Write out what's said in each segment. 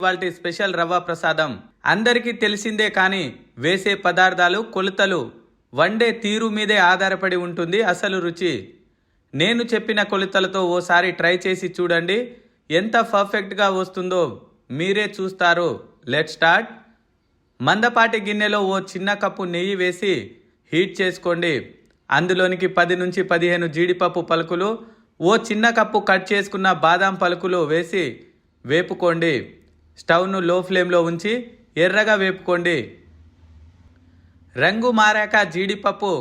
ఇవాల్టి స్పెషల్ రవ్వ ప్రసాదం అందరికీ తెలిసిందే, కానీ వేసే పదార్థాలు కొలతలు వండే తీరు మీదే ఆధారపడి ఉంటుంది అసలు రుచి. నేను చెప్పిన కొలతలతో ఓసారి ట్రై చేసి చూడండి, ఎంత పర్ఫెక్ట్గా వస్తుందో మీరే చూస్తారు. Let's start. మందపాటి గిన్నెలో ఓ చిన్న కప్పు నెయ్యి వేసి హీట్ చేసుకోండి. అందులోనికి 10 నుంచి 15 జీడిపప్పు పలుకులు, ఓ చిన్న కప్పు కట్ చేసుకున్న బాదాం పలుకులు వేసి వేపుకోండి. స్టవ్ను లో ఫ్లేమ్లో ఉంచి ఎర్రగా వేపుకోండి. రంగు మారాక జీడిపప్పు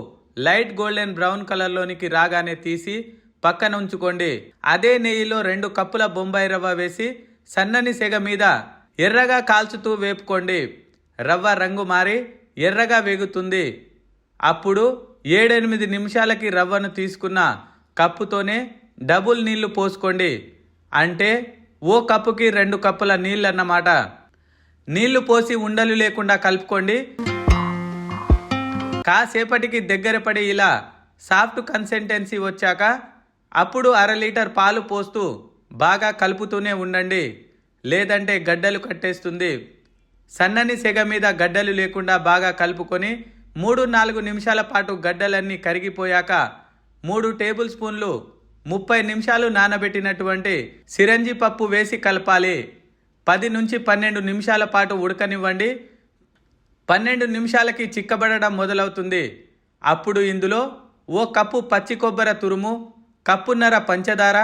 లైట్ గోల్డెన్ బ్రౌన్ కలర్లోనికి రాగానే తీసి పక్కన ఉంచుకోండి. అదే నెయ్యిలో 2 కప్పుల బొంబాయి రవ్వ వేసి సన్నని సెగ మీద ఎర్రగా కాల్చుతూ వేపుకోండి. రవ్వ రంగు మారి ఎర్రగా వేగుతుంది. అప్పుడు 7-8 నిమిషాలకి రవ్వను తీసుకున్న కప్పుతోనే డబుల్ నీళ్లు పోసుకోండి. అంటే ఓ కప్పుకి 2 కప్పుల నీళ్ళు అన్నమాట. నీళ్లు పోసి ఉండలు లేకుండా కలుపుకోండి. కాసేపటికి దగ్గర పడి ఇలా సాఫ్ట్ కన్సిస్టెన్సీ వచ్చాక అప్పుడు 1/2 లీటర్ పాలు పోస్తూ బాగా కలుపుతూనే ఉండండి, లేదంటే గడ్డలు కట్టేస్తుంది. సన్నని సెగ మీద గడ్డలు లేకుండా బాగా కలుపుకొని 3-4 నిమిషాల పాటు గడ్డలన్నీ కరిగిపోయాక 3 టేబుల్ స్పూన్లు 30 నిమిషాలు నానబెట్టినటువంటి సిరంజి పప్పు వేసి కలపాలి. 10 నుంచి 12 నిమిషాల పాటు ఉడకనివ్వండి. 12 నిమిషాలకి చిక్కబడడం మొదలవుతుంది. అప్పుడు ఇందులో ఓ కప్పు పచ్చి కొబ్బరి తురుము, కప్పున్నర పంచదార,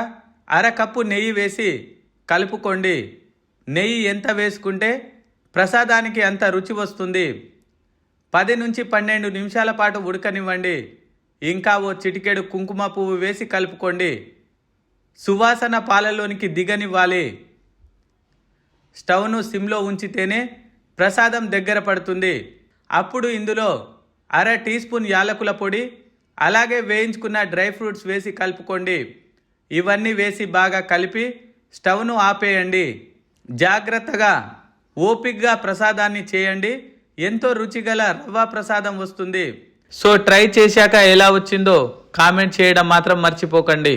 1/2 కప్పు నెయ్యి వేసి కలుపుకోండి. నెయ్యి ఎంత వేసుకుంటే ప్రసాదానికి అంత రుచి వస్తుంది. 10 నుంచి 12 నిమిషాల పాటు ఉడకనివ్వండి. ఇంకా ఓ చిటికెడు కుంకుమ పువ్వు వేసి కలుపుకోండి. సువాసన పాలలోనికి దిగనివ్వాలి. స్టవ్ను సిమ్లో ఉంచితేనే ప్రసాదం దగ్గర పడుతుంది. అప్పుడు ఇందులో 1/2 టీ స్పూన్ యాలకుల పొడి, అలాగే వేయించుకున్న డ్రై ఫ్రూట్స్ వేసి కలుపుకోండి. ఇవన్నీ వేసి బాగా కలిపి స్టవ్ను ఆపేయండి. జాగ్రత్తగా ఓపికగా ప్రసాదాన్ని చేయండి. ఎంతో రుచిగల రవ్వ ప్రసాదం వస్తుంది. సో ట్రై చేశాక ఎలా వచ్చిందో కామెంట్ చేయడం మాత్రం మర్చిపోకండి.